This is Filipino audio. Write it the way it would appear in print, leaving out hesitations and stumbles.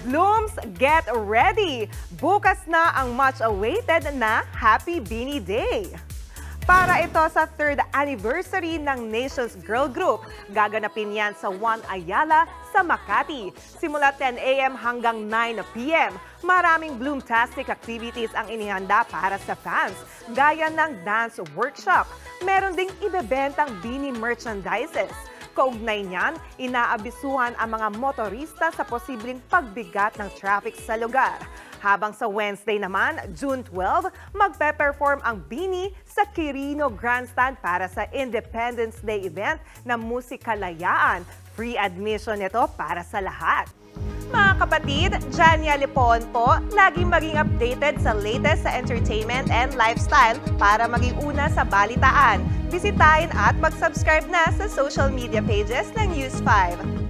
Blooms, get ready! Bukas na ang much-awaited na Happy Beanie Day. Para ito sa 3rd anniversary ng Nations Girl Group. Gaganapin yan sa Juan Ayala sa Makati. Simula 10 a.m. hanggang 9 p.m. Maraming Bloomtastic activities ang inihanda para sa fans. Gaya ng dance workshop. Meron ding ibebentang beanie merchandises. Kaugnay niyan, inaabisuhan ang mga motorista sa posibleng pagbigat ng traffic sa lugar. Habang sa Wednesday naman, June 12, magpe-perform ang Beanie sa Quirino Grandstand para sa Independence Day event na Musikalayaan. Free admission ito para sa lahat. Mga kapatid, Jania Lipon po, laging maging updated sa latest sa entertainment and lifestyle para maging una sa balitaan. Bisitahin at mag-subscribe na sa social media pages ng News 5.